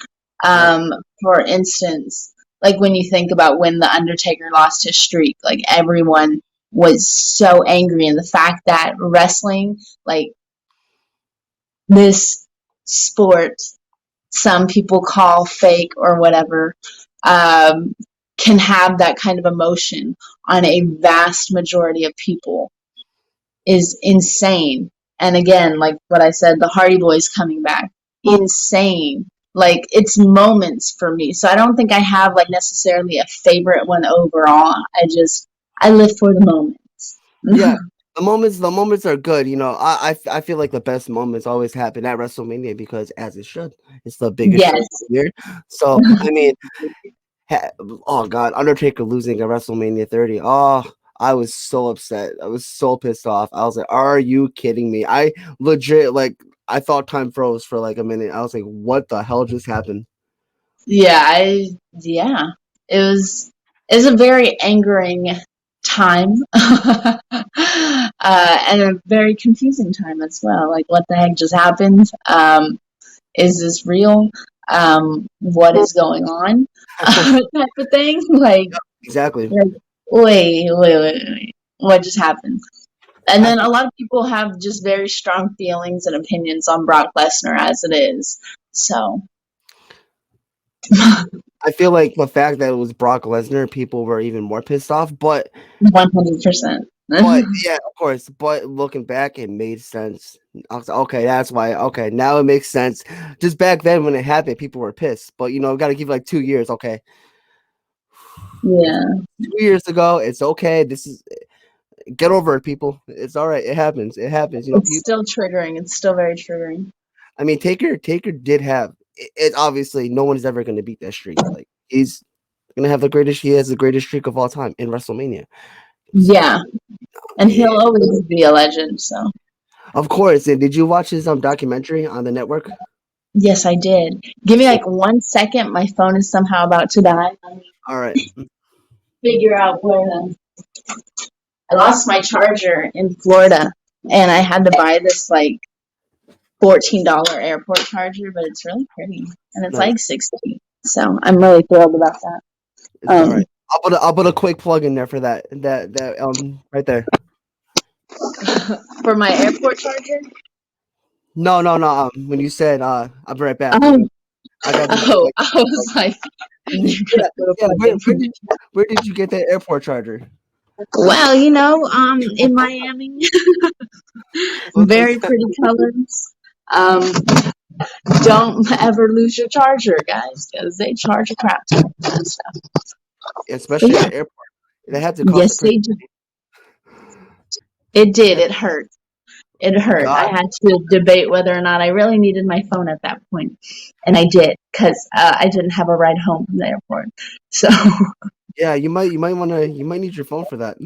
[SPEAKER 1] Right.
[SPEAKER 2] For instance, like when you think about when the Undertaker lost his streak, like everyone was so angry, and the fact that wrestling, like this sport, some people call fake or whatever, um, can have that kind of emotion on a vast majority of people is insane. And again, like what I said, the Hardy Boys coming back, insane. Like it's moments for me. So I don't think I have like necessarily a favorite one overall. I live for the moments.
[SPEAKER 1] Yeah, the moments are good. I feel like the best moments always happen at WrestleMania because as it should, it's the biggest show of
[SPEAKER 2] Yes.
[SPEAKER 1] the year. So I mean, ha- oh god, Undertaker losing at WrestleMania 30. Oh, I was so upset. I was so pissed off. I was like, "Are you kidding me?" I legit I thought time froze for like a minute. I was like, "What the hell just happened?"
[SPEAKER 2] Yeah, yeah. It was a very angering time. And a very confusing time as well. Like what the heck just happened? Is this real? What is going on? Type of thing.
[SPEAKER 1] Exactly.
[SPEAKER 2] Like, wait. What just happened? And then a lot of people have just very strong feelings and opinions on Brock Lesnar as it is. So
[SPEAKER 1] I feel like the fact that it was Brock Lesnar, people were even more pissed off.
[SPEAKER 2] 100%.
[SPEAKER 1] But yeah, of course. But looking back, it made sense. I was like, okay, that's why. Okay, now it makes sense. Just back then when it happened, people were pissed. But got to give like 2 years. Okay,
[SPEAKER 2] Yeah,
[SPEAKER 1] 2 years ago, it's okay. This is get over it, people. It's all right. It happens. It happens.
[SPEAKER 2] it's
[SPEAKER 1] People.
[SPEAKER 2] still triggering. It's still very triggering.
[SPEAKER 1] I mean, Taker did have. It obviously no one's ever going to beat that streak. Like he's gonna have the greatest. He has the greatest streak of all time in WrestleMania. So
[SPEAKER 2] Yeah, and
[SPEAKER 1] yeah,
[SPEAKER 2] he'll always be a legend. So
[SPEAKER 1] of course. And did you watch his documentary on the network?
[SPEAKER 2] yes, I did. Give me
[SPEAKER 1] So
[SPEAKER 2] like 1 second. My phone is somehow about to die. Let me
[SPEAKER 1] all right.
[SPEAKER 2] figure out where I lost my charger in Florida, and I had to buy this like $14 airport charger, but it's really pretty, and it's
[SPEAKER 1] Nice.
[SPEAKER 2] like 60. So I'm really thrilled about that.
[SPEAKER 1] It's all right. I'll put a quick plug in there for that right there.
[SPEAKER 2] For my airport charger.
[SPEAKER 1] No. When you said I'll be right back,
[SPEAKER 2] Um,
[SPEAKER 1] I got you.
[SPEAKER 2] oh, I was like, you're
[SPEAKER 1] Yeah,
[SPEAKER 2] gonna put a
[SPEAKER 1] yeah.
[SPEAKER 2] plug
[SPEAKER 1] Where,
[SPEAKER 2] in for
[SPEAKER 1] where
[SPEAKER 2] me.
[SPEAKER 1] did where did you get that airport charger?
[SPEAKER 2] Well, in Miami,
[SPEAKER 1] What's
[SPEAKER 2] very
[SPEAKER 1] that?
[SPEAKER 2] pretty colors. Um, don't ever lose your charger, guys, because they charge a crap ton and stuff. But
[SPEAKER 1] Especially at
[SPEAKER 2] yeah,
[SPEAKER 1] the airport. That had to cost a
[SPEAKER 2] yes,
[SPEAKER 1] pretty.
[SPEAKER 2] they do. It did.
[SPEAKER 1] Yeah,
[SPEAKER 2] It hurt. It hurt. I
[SPEAKER 1] God.
[SPEAKER 2] had to debate whether or not I really needed my phone at that point, and I did because I didn't have a ride home from the airport. So
[SPEAKER 1] Yeah, you might need your phone for that.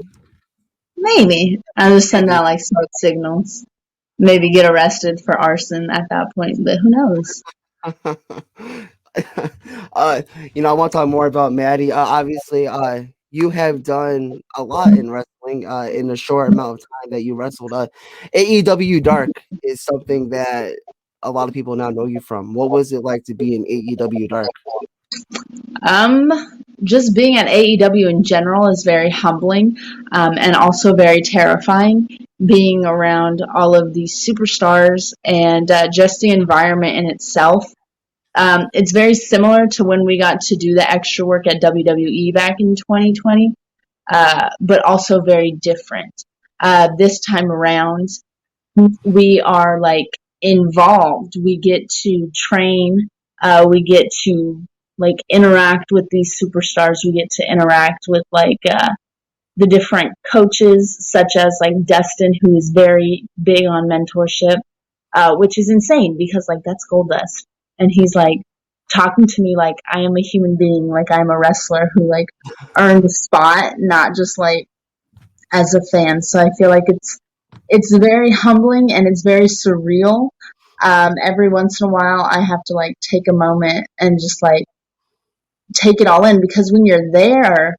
[SPEAKER 2] maybe I'll just send
[SPEAKER 1] Maybe.
[SPEAKER 2] out like smoke signals. Maybe get arrested for arson at that point, but who knows?
[SPEAKER 1] uh, I want to talk more about Maddie. Obviously, you have done a lot in wrestling. In a short amount of time that you wrestled. AEW Dark is something that a lot of people now know you from. What was it like to be in AEW Dark?
[SPEAKER 2] Um, just being at AEW in general is very humbling, and also very terrifying. Being around all of these superstars and just the environment in itself. It's very similar to when we got to do the extra work at WWE back in 2020, but also very different. This time around, we are like involved. We get to train. We get to like interact with these superstars. We get to interact with like the different coaches, such as like Dustin, who is very big on mentorship, which is insane because like that's gold dust, and he's like talking to me like I am a human being, like I'm a wrestler who like earned a spot, not just like as a fan. So I feel like it's very humbling and it's very surreal. Every once in a while, I have to like take a moment and just like take it all in because when you're there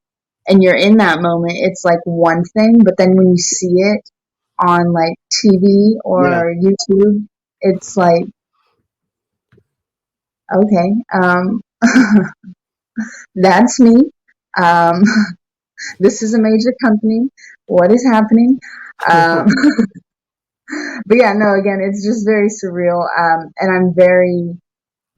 [SPEAKER 2] and you're in that moment, it's like one thing, but then when you see it on like TV
[SPEAKER 1] Yeah.
[SPEAKER 2] or YouTube, it's like okay, that's me. Um, this is a major company. What is happening? Um, but yeah, no, again, it's just very surreal. And I'm very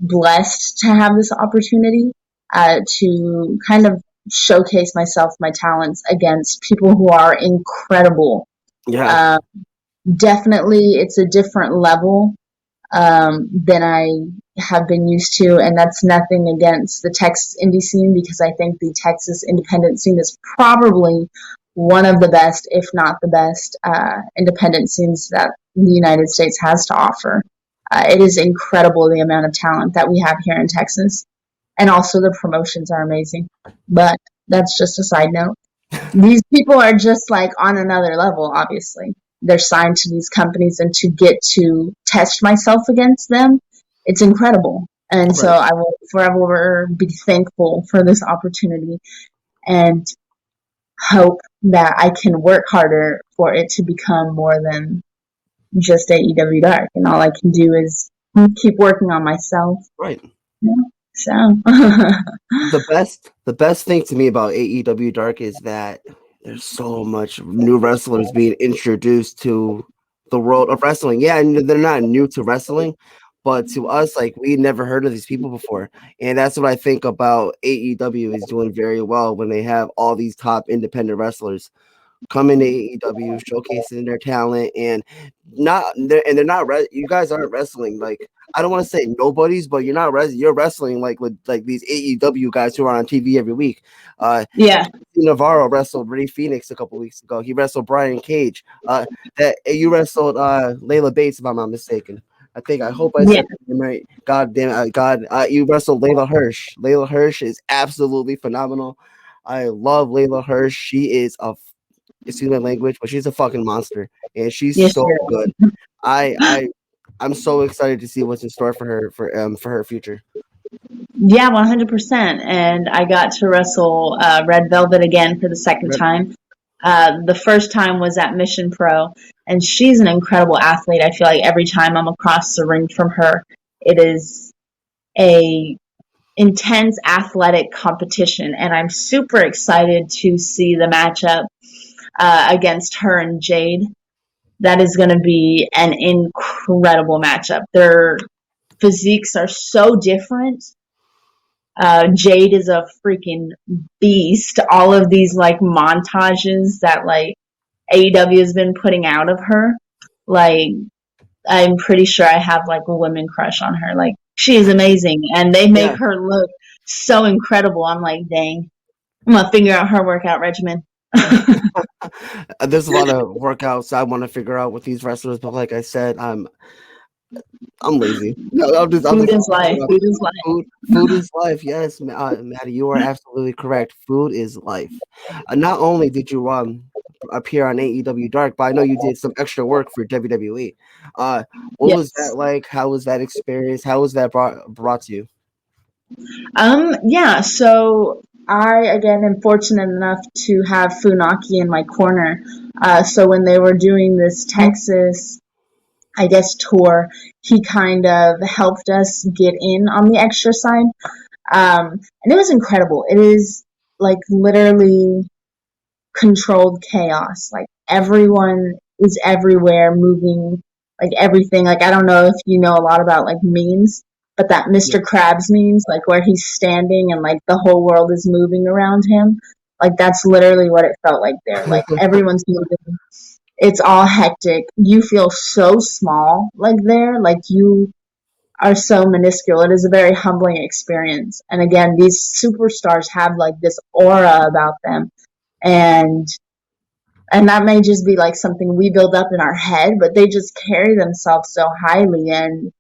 [SPEAKER 2] blessed to have this opportunity to kind of showcase myself, my talents against people who are incredible.
[SPEAKER 1] Yeah.
[SPEAKER 2] Uh, Definitely, it's a different level than I have been used to, and that's nothing against the Texas indie scene because I think the Texas independent scene is probably one of the best, if not the best, independent scenes that the United States has to offer. It is incredible the amount of talent that we have here in Texas, and also the promotions are amazing. But that's just a side note. These people are just like on another level, obviously. They're signed to these companies, and to get to test myself against them, it's incredible. And so
[SPEAKER 1] Right.
[SPEAKER 2] I will forever be thankful for this opportunity and hope that I can work harder for it to become more than just AEW Dark. And all I can do is keep working on myself.
[SPEAKER 1] Right.
[SPEAKER 2] Yeah. So,
[SPEAKER 1] The best thing to me about AEW Dark is that there's so much new wrestlers being introduced to the world of wrestling. Yeah, and they're not new to wrestling, but to us, like we never heard of these people before, and that's what I think about AEW is doing very well when they have all these top independent wrestlers coming to AEW, showcasing their talent, and they're not you guys aren't wrestling like I don't want to say nobodies, but you're wrestling like with like these AEW guys who are on TV every week.
[SPEAKER 2] Yeah.
[SPEAKER 1] Navarro wrestled Ray Phoenix a couple weeks ago. He wrestled Brian Cage. That you wrestled Layla Bates, if I'm not mistaken. I hope I
[SPEAKER 2] Yeah.
[SPEAKER 1] said the name right. God damn it, God! You wrestled Layla Hirsch. Layla Hirsch is absolutely phenomenal. I love Layla Hirsch. She is a excuse my language, but she's a fucking monster, and she's
[SPEAKER 2] Yes,
[SPEAKER 1] so
[SPEAKER 2] sir.
[SPEAKER 1] good. I I I'm so excited to see what's in store for her future.
[SPEAKER 2] Yeah, 100%. And I got to wrestle Red Velvet again for the second
[SPEAKER 1] Red-
[SPEAKER 2] time. The first time was at Mission Pro, and she's an incredible athlete. I feel like every time I'm across the ring from her, it is a intense athletic competition, and I'm super excited to see the matchup against her and Jade. That is going to be an incredible matchup. Their physiques are so different. Jade is a freaking beast. All of these like montages that like AEW has been putting out of her, like I'm pretty sure I have like a women crush on her. Like she is amazing, and they make
[SPEAKER 1] Yeah,
[SPEAKER 2] her look so incredible. I'm like, dang, I'm gonna figure out her workout regimen.
[SPEAKER 1] there's a lot of workouts I want to figure out with these wrestlers, but like I said, I'm lazy. No, I'll
[SPEAKER 2] Food
[SPEAKER 1] just
[SPEAKER 2] is life. Food is life.
[SPEAKER 1] food is life. Yes, Maddie, you are absolutely correct. Food is life. Not only did you appear on AEW Dark, but I know you did some extra work for WWE. Uh, what was that
[SPEAKER 2] Yes.
[SPEAKER 1] like? How was that experience? How was that brought to you?
[SPEAKER 2] Yeah, so I again am fortunate enough to have Funaki in my corner. So when they were doing this Texas, I guess, tour, he kind of helped us get in on the extra side. And it was incredible. It is like literally controlled chaos. Like everyone is everywhere moving, like everything. Like I don't know if you know a lot about like memes, but that
[SPEAKER 1] Yeah.
[SPEAKER 2] Mr. Krabs memes, like where he's standing and like the whole world is moving around him. Like that's literally what it felt like there. Like everyone's moving. It's all hectic. You feel so small like there. Like you are so minuscule. It is a very humbling experience. And again, these superstars have like this aura about them. And and that may just be like something we build up in our head, but they just carry themselves so highly, and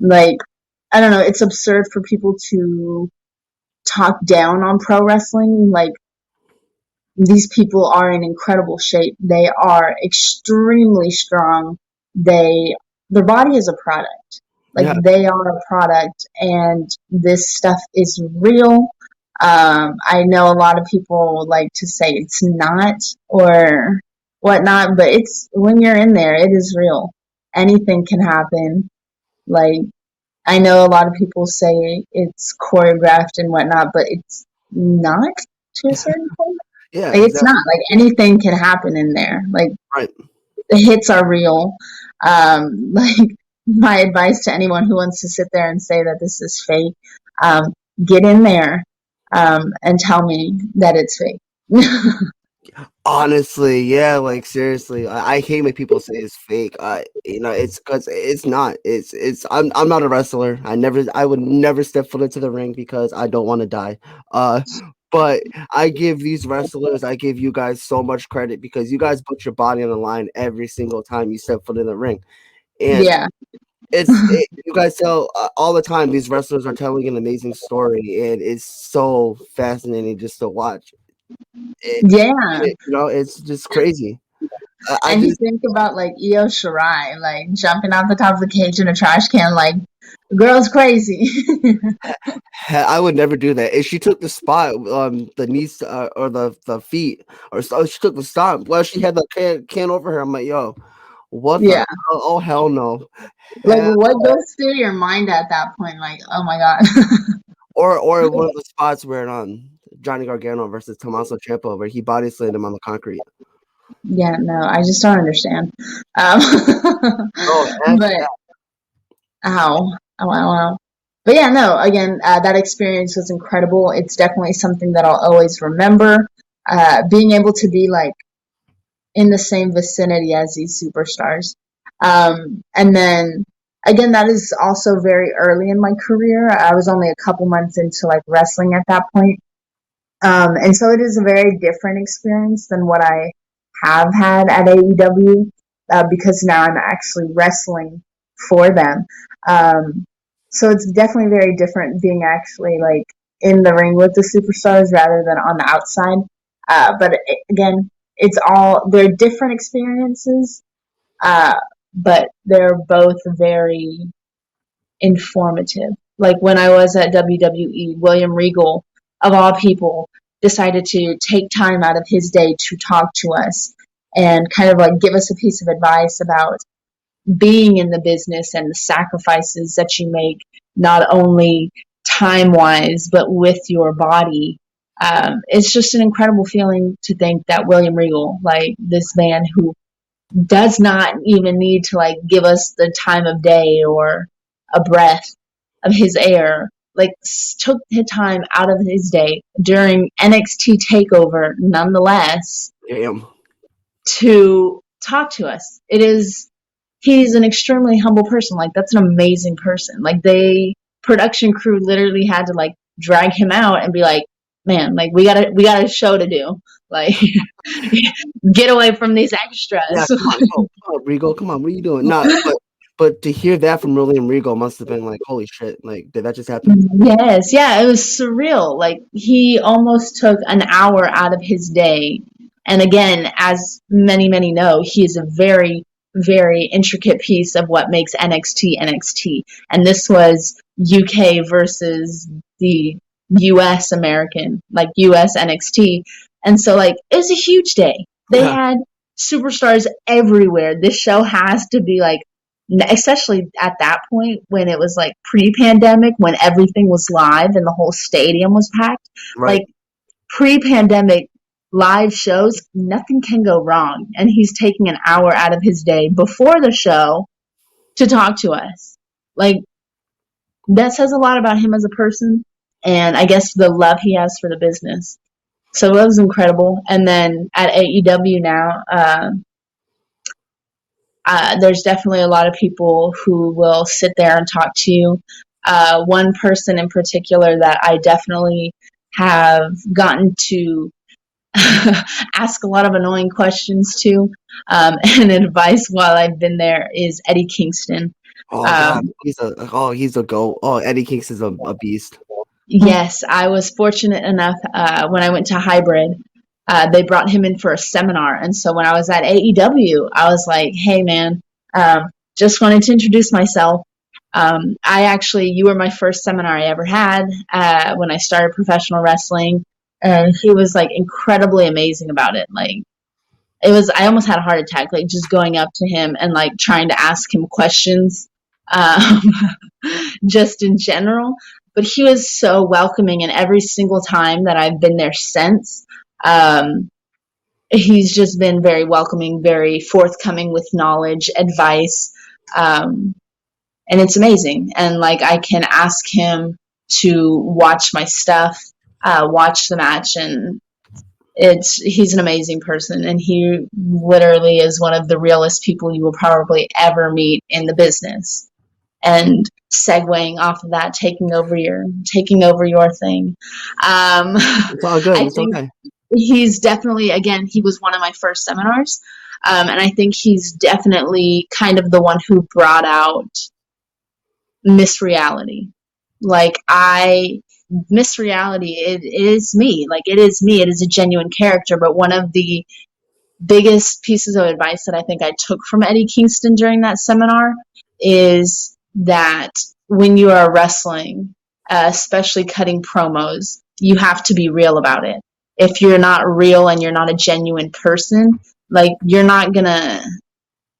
[SPEAKER 2] like I don't know, it's absurd for people to talk down on pro wrestling. Like these people are in incredible shape. They are extremely strong. They their body is a product. Like
[SPEAKER 1] Yeah,
[SPEAKER 2] they are a product, and this stuff is real. I know a lot of people like to say it's not or whatnot, but it's when you're in there, it is real. Anything can happen. Like I know a lot of people say it's choreographed and whatnot, but it's not to a certain point.
[SPEAKER 1] yeah,
[SPEAKER 2] Like it's not
[SPEAKER 1] exactly.
[SPEAKER 2] like anything can happen in there. Like
[SPEAKER 1] Right.
[SPEAKER 2] the hits are real. Like my advice to anyone who wants to sit there and say that this is fake, get in there and tell me that it's fake.
[SPEAKER 1] Honestly, yeah, like seriously, I hate when people say it's fake. It's because it's not. I'm not a wrestler. I would never step foot into the ring because I don't want to die. Uh, but I give these wrestlers, I give you guys so much credit because you guys put your body on the line every single time you step foot in the ring, and
[SPEAKER 2] Yeah,
[SPEAKER 1] you guys tell all the time these wrestlers are telling an amazing story, and it's so fascinating just to watch. It,
[SPEAKER 2] yeah.
[SPEAKER 1] it's just crazy. I
[SPEAKER 2] And you
[SPEAKER 1] just
[SPEAKER 2] think about like Io Shirai, like jumping off the top of the cage in a trash can, like the girl's crazy.
[SPEAKER 1] I would never do that. If she took the spot, the knees or the feet, or so she took the stop. Well, she had the can over her. I'm like, yo, what the?
[SPEAKER 2] Yeah,
[SPEAKER 1] Oh hell no!
[SPEAKER 2] like
[SPEAKER 1] Hell,
[SPEAKER 2] what goes through your mind at that point? Like, oh my god.
[SPEAKER 1] or one of the spots where Johnny Gargano versus Tommaso Ciampa, where he body slammed him on the concrete.
[SPEAKER 2] Yeah, no, I just don't understand.
[SPEAKER 1] Oh, F
[SPEAKER 2] But Ow. Oh, wow. But yeah, no, again, that experience was incredible. It's definitely something that I'll always remember. Being able to be like in the same vicinity as these superstars. And then again, that is also very early in my career. I was only a couple months into like wrestling at that point. And so it is a very different experience than what I have had at AEW, because now I'm actually wrestling for them. Um, so it's definitely very different being actually like in the ring with the superstars rather than on the outside. But again, they're different experiences, uh, but they're both very informative. Like when I was at WWE, William Regal, of all people, decided to take time out of his day to talk to us and kind of like give us a piece of advice about being in the business and the sacrifices that you make, not only time wise, but with your body. It's just an incredible feeling to think that William Regal, like this man who does not even need to like give us the time of day or a breath of his air, like took the time out of his day during NXT takeover nonetheless
[SPEAKER 1] Damn.
[SPEAKER 2] to talk to us. He's an extremely humble person. Like that's an amazing person. Like production crew literally had to like drag him out and be like, man, like we got a show to do. Like get away from these
[SPEAKER 1] Yeah,
[SPEAKER 2] extras.
[SPEAKER 1] come on, Regal, come on, what are you doing? Nah, but to hear that from William Regal must have been like, holy shit, like, did that just happen?
[SPEAKER 2] Yes, yeah, it was surreal. Like he almost took an hour out of his day. And again, as many know, he is a very, very intricate piece of what makes NXT NXT. And this was UK versus the US American, like US NXT. And so like it was a huge day. They
[SPEAKER 1] Yeah,
[SPEAKER 2] had superstars everywhere. This show has to be like, especially at that point when it was like pre-pandemic, when everything was live and the whole stadium was packed.
[SPEAKER 1] right.
[SPEAKER 2] Like pre-pandemic live shows, nothing can go wrong, and he's taking an hour out of his day before the show to talk to us. Like that says a lot about him as a person, and I guess the love he has for the business. So it was incredible. And then at AEW now, there's definitely a lot of people who will sit there and talk to you. One person in particular that I definitely have gotten to ask a lot of annoying questions to, and advice while I've been there is Eddie Kingston.
[SPEAKER 1] Oh god,
[SPEAKER 2] Um,
[SPEAKER 1] he's a goat. Oh, Eddie Kingston's a beast.
[SPEAKER 2] yes, I was fortunate enough when I went to Hybrid. They brought him in for a seminar. And so when I was at AEW, I was like, hey, man, just wanted to introduce myself. You were my first seminar I ever had when I started professional wrestling. And he was like incredibly amazing about it. Like, I almost had a heart attack, like just going up to him and like trying to ask him questions, um, just in general. But he was so welcoming, and every single time that I've been there since, um, he's just been very welcoming, very forthcoming with knowledge, advice, um, and it's amazing. And like I can ask him to watch my stuff, watch the match, and he's an amazing person, and he literally is one of the realest people you will probably ever meet in the business. And segueing off of that, taking over your thing.
[SPEAKER 1] It's all good.
[SPEAKER 2] I
[SPEAKER 1] It's
[SPEAKER 2] think
[SPEAKER 1] okay.
[SPEAKER 2] he's definitely, again, he was one of my first seminars. And I think he's definitely kind of the one who brought out Miss Reality. Like Miss Reality, it is me. Like it is me. It is a genuine character. But one of the biggest pieces of advice that I think I took from Eddie Kingston during that seminar is that when you are wrestling, especially cutting promos, you have to be real about it. If you're not real and you're not a genuine person, like you're not gonna,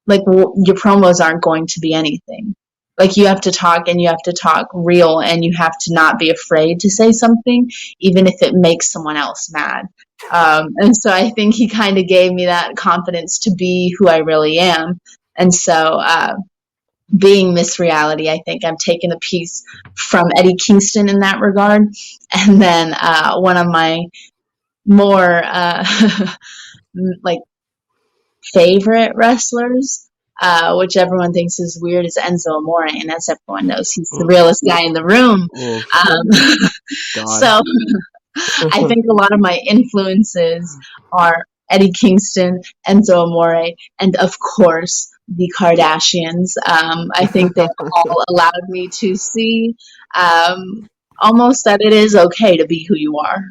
[SPEAKER 2] your promos aren't going to be anything. Like you have to talk, and you have to talk real, and you have to not be afraid to say something, even if it makes someone else mad. And so I think he kind of gave me that confidence to be who I really am. And so being Miss Reality. I think I'm taking a piece from Eddie Kingston in that regard. And then one of my more like favorite wrestlers, which everyone thinks is weird, is Enzo Amore, and as everyone knows, he's the realest guy in the room.
[SPEAKER 1] Oh, God.
[SPEAKER 2] So I think a lot of my influences are Eddie Kingston, Enzo Amore, and of course the Kardashians. I think they've all allowed me to see almost that it is okay to be who you are.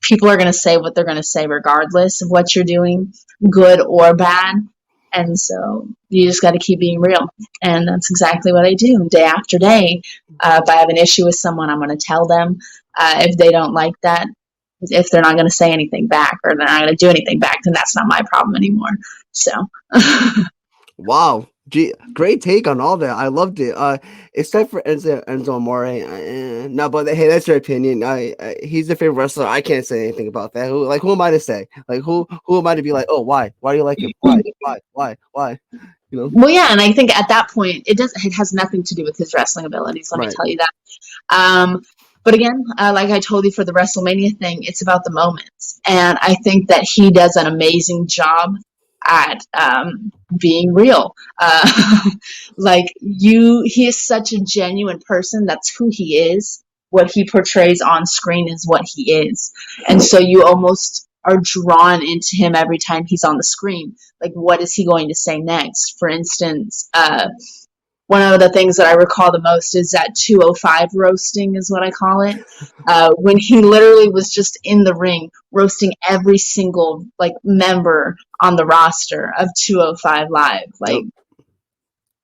[SPEAKER 2] People are going to say what they're going to say regardless of what you're doing, good or bad. And so you just got to keep being real. And that's exactly what I do day after day. If I have an issue with someone, I'm going to tell them. If they don't like that, if they're not going to say anything back or they're not going to do anything back, then that's not my problem anymore. So.
[SPEAKER 1] Wow. Gee, great take on all that. I loved it. Except for Enzo Amore. No, but hey, that's your opinion. He's the favorite wrestler. I can't say anything about that. Who am I to say? Like, who am I to be like, oh, why? Why do you like him? Why? You know?
[SPEAKER 2] Well, yeah, and I think at that point, it has nothing to do with his wrestling abilities. Let me tell you that. But again, like I told you for the WrestleMania thing, it's about the moments. And I think that he does an amazing job at being real. He is such a genuine person. That's who he is. What he portrays on screen is what he is. And so you almost are drawn into him every time he's on the screen. Like, what is he going to say next? For instance, one of the things that I recall the most is that 205 roasting is what I call it. When he literally was just in the ring roasting every single member on the roster of 205 Live.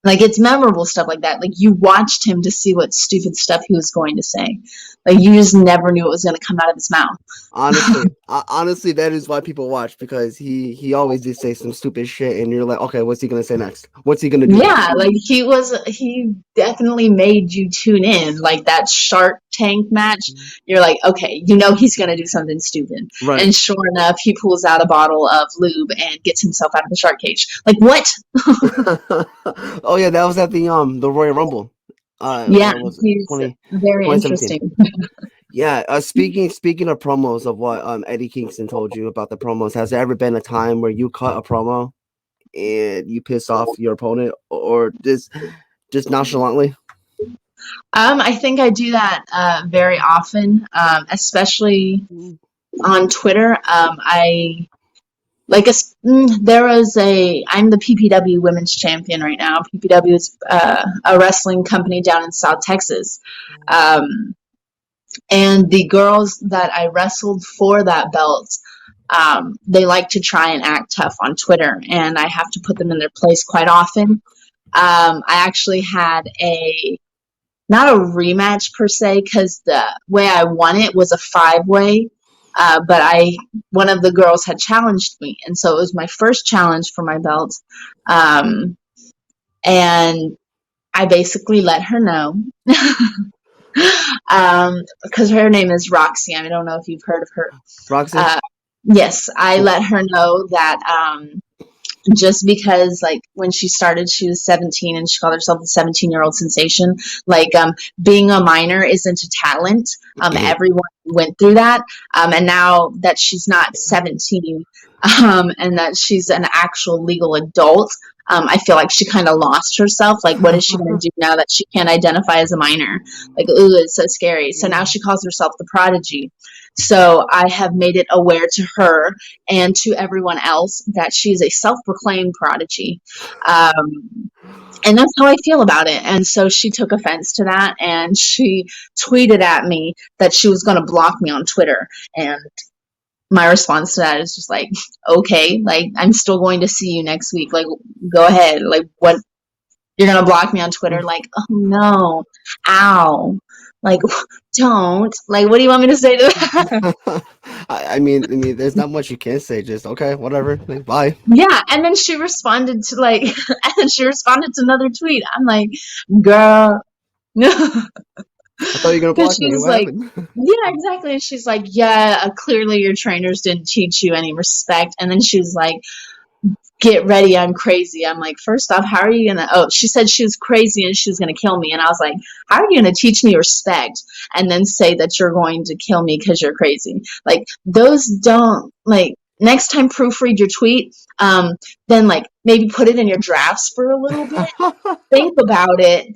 [SPEAKER 2] Like it's memorable stuff like that. Like you watched him to see what stupid stuff he was going to say. Like you just never knew what was going to come out of his mouth.
[SPEAKER 1] Honestly, that is why people watch, because he always did say some stupid shit, and you're like, okay, what's he gonna say next? What's he gonna do?
[SPEAKER 2] Yeah, like he definitely made you tune in. Like that Shark Tank match, you're like, okay, you know he's gonna do something stupid.
[SPEAKER 1] Right.
[SPEAKER 2] And sure enough, he pulls out a bottle of lube and gets himself out of the shark cage. Like what?
[SPEAKER 1] Oh yeah, that was at the Royal Rumble.
[SPEAKER 2] Yeah, he's very interesting.
[SPEAKER 1] Yeah, speaking of promos, of what Eddie Kingston told you about the promos, has there ever been a time where you cut a promo and you piss off your opponent, or just nonchalantly?
[SPEAKER 2] I think I do that very often, especially on Twitter. I'm the PPW Women's Champion right now. PPW is a wrestling company down in South Texas. And the girls that I wrestled for that belt, they like to try and act tough on Twitter, and I have to put them in their place quite often. I actually had not a rematch per se, because the way I won it was a 5-way, but one of the girls had challenged me, and so it was my first challenge for my belt, and I basically let her know. Because her name is Roxy. I don't know if you've heard of her.
[SPEAKER 1] Roxy?
[SPEAKER 2] Yes, I let her know that just because, like, when she started, she was 17 and she called herself the 17-year-old sensation. Like, being a minor isn't a talent. Everyone went through that. And now that she's not 17 and that she's an actual legal adult, I feel like she kind of lost herself. Like, what is she going to do now that she can't identify as a minor? Like, ooh, it's so scary. So now she calls herself the Prodigy. So I have made it aware to her and to everyone else that she is a self-proclaimed prodigy. And that's how I feel about it. And so she took offense to that, and she tweeted at me that she was going to block me on Twitter. And my response to that is just like, okay, like, I'm still going to see you next week. Like, go ahead. Like, what? You're going to block me on Twitter? Like, oh no. Ow. Like, don't. Like, what do you want me to say to that?
[SPEAKER 1] I mean, there's not much you can say. Just, okay, whatever. Like, bye.
[SPEAKER 2] Yeah, and then she responded to another tweet. I'm like, girl.
[SPEAKER 1] I thought you were going to block me. What happened?
[SPEAKER 2] Yeah, exactly. And she's like, yeah, clearly your trainers didn't teach you any respect. And then she was like, get ready, I'm crazy. I'm like, first off, how are you gonna, oh, she said she was crazy and she was gonna kill me. And I was like, how are you gonna teach me respect and then say that you're going to kill me because you're crazy? Like, those don't, like, next time proofread your tweet, then like maybe put it in your drafts for a little bit, think about it,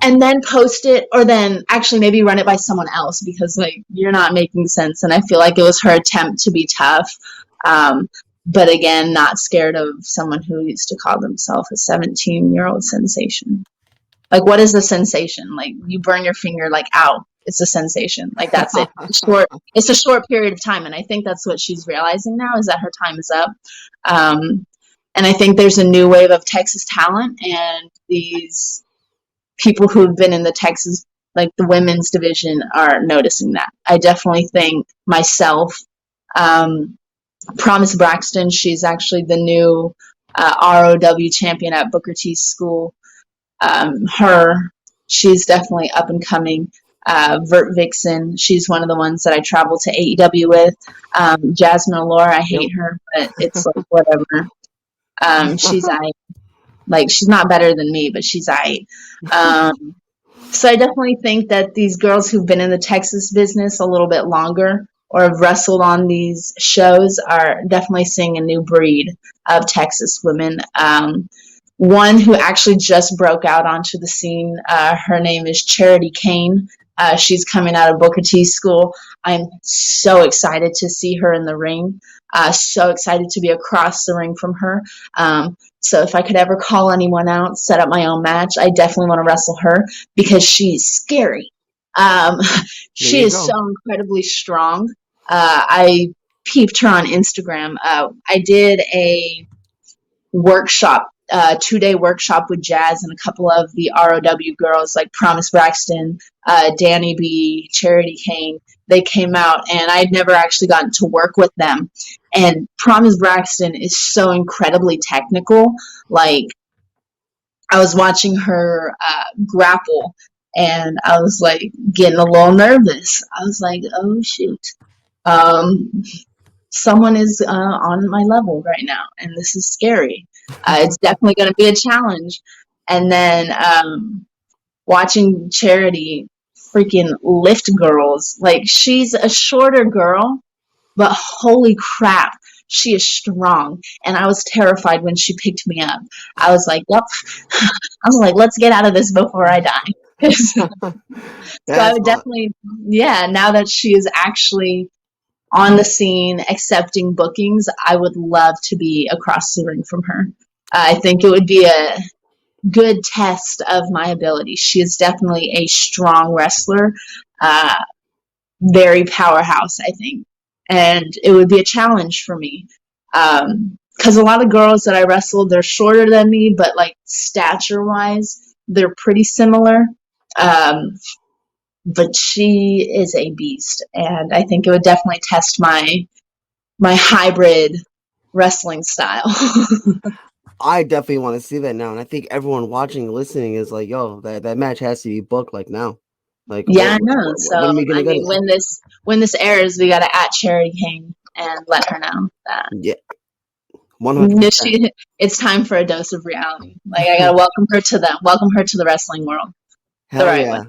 [SPEAKER 2] and then post it, or then actually maybe run it by someone else, because like you're not making sense. And I feel like it was her attempt to be tough, but again, not scared of someone who used to call themselves a 17-year-old sensation. Like, what is a sensation? Like, you burn your finger, like, ow, it's a sensation. Like, that's it. It's a short period of time. And I think that's what she's realizing now, is that her time is up. And I think there's a new wave of Texas talent, and these people who've been in the Texas, like the women's division, are noticing that. I definitely think myself, Promise Braxton, she's actually the new ROW champion at Booker T's school. She's definitely up and coming. Vert Vixen, she's one of the ones that I travel to AEW with. Jasmine Allure, I hate her, but it's like whatever. She's like, she's not better than me, but she's so I definitely think that these girls who've been in the Texas business a little bit longer, or have wrestled on these shows, are definitely seeing a new breed of Texas women. One who actually just broke out onto the scene, her name is Charity Kane. She's coming out of Booker T school. I'm so excited to see her in the ring. So excited to be across the ring from her. So if I could ever call anyone out, set up my own match, I definitely want to wrestle her, because she's scary. She is so incredibly strong. I peeped her on Instagram. I did a workshop, 2-day workshop with Jazz and a couple of the ROW girls, like Promise Braxton, Danny B, Charity Kane. They came out, and I'd never actually gotten to work with them. And Promise Braxton is so incredibly technical. Like, I was watching her grapple, and I was like getting a little nervous. I was like, oh shoot. Someone is on my level right now, and this is scary. It's definitely going to be a challenge. And then watching Charity freaking lift girls. Like, she's a shorter girl, but holy crap, she is strong. And I was terrified when she picked me up. I was like, yep. I was like, let's get out of this before I die. So I would definitely, now that she is actually on the scene, accepting bookings, I would love to be across the ring from her. I think it would be a good test of my ability. She is definitely a strong wrestler, very powerhouse, I think. And it would be a challenge for me. Because a lot of girls that I wrestled, they're shorter than me, but like stature-wise, they're pretty similar. But she is a beast, and I think it would definitely test my hybrid wrestling style.
[SPEAKER 1] I definitely want to see that now, and I think everyone watching and listening is like, "Yo, that match has to be booked like now." Like,
[SPEAKER 2] yeah, I know. So
[SPEAKER 1] when are we gonna get it?
[SPEAKER 2] when this airs, we gotta at Cherry King and let her know that.
[SPEAKER 1] Yeah, 100%.
[SPEAKER 2] It's time for a dose of reality. Like, I gotta welcome her to the wrestling world.
[SPEAKER 1] Hell the right yeah. Way.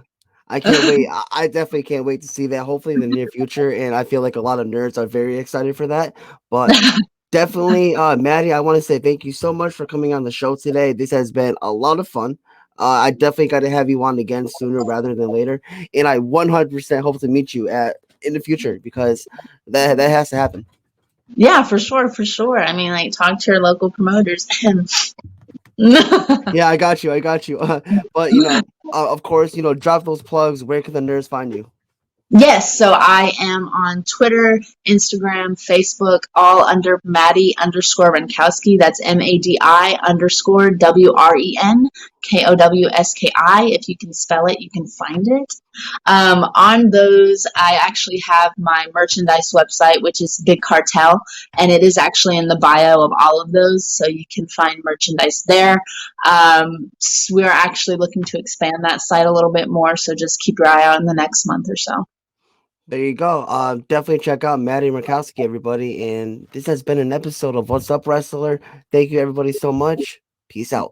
[SPEAKER 1] I can't wait. I definitely can't wait to see that, hopefully in the near future. And I feel like a lot of nerds are very excited for that. But definitely, Maddie, I want to say thank you so much for coming on the show today. This has been a lot of fun. I definitely got to have you on again sooner rather than later. And I 100% hope to meet you in the future, because that has to happen.
[SPEAKER 2] Yeah, for sure. I mean, like, talk to your local promoters.
[SPEAKER 1] Yeah, I got you. But, of course, drop those plugs. Where can the nerds find you?
[SPEAKER 2] Yes, so I am on Twitter, Instagram, Facebook, all under Madi _Wrenkowski. That's MADI _WRENKOWSKI. If you can spell it, you can find it. On those, I actually have my merchandise website, which is Big Cartel, and it is actually in the bio of all of those, so you can find merchandise there. We're actually looking to expand that site a little bit more, so just keep your eye out in the next month or so.
[SPEAKER 1] There you go. Definitely check out Madi Wrenkowski, everybody. And this has been an episode of What's Up, Wrestler. Thank you, everybody, so much. Peace out.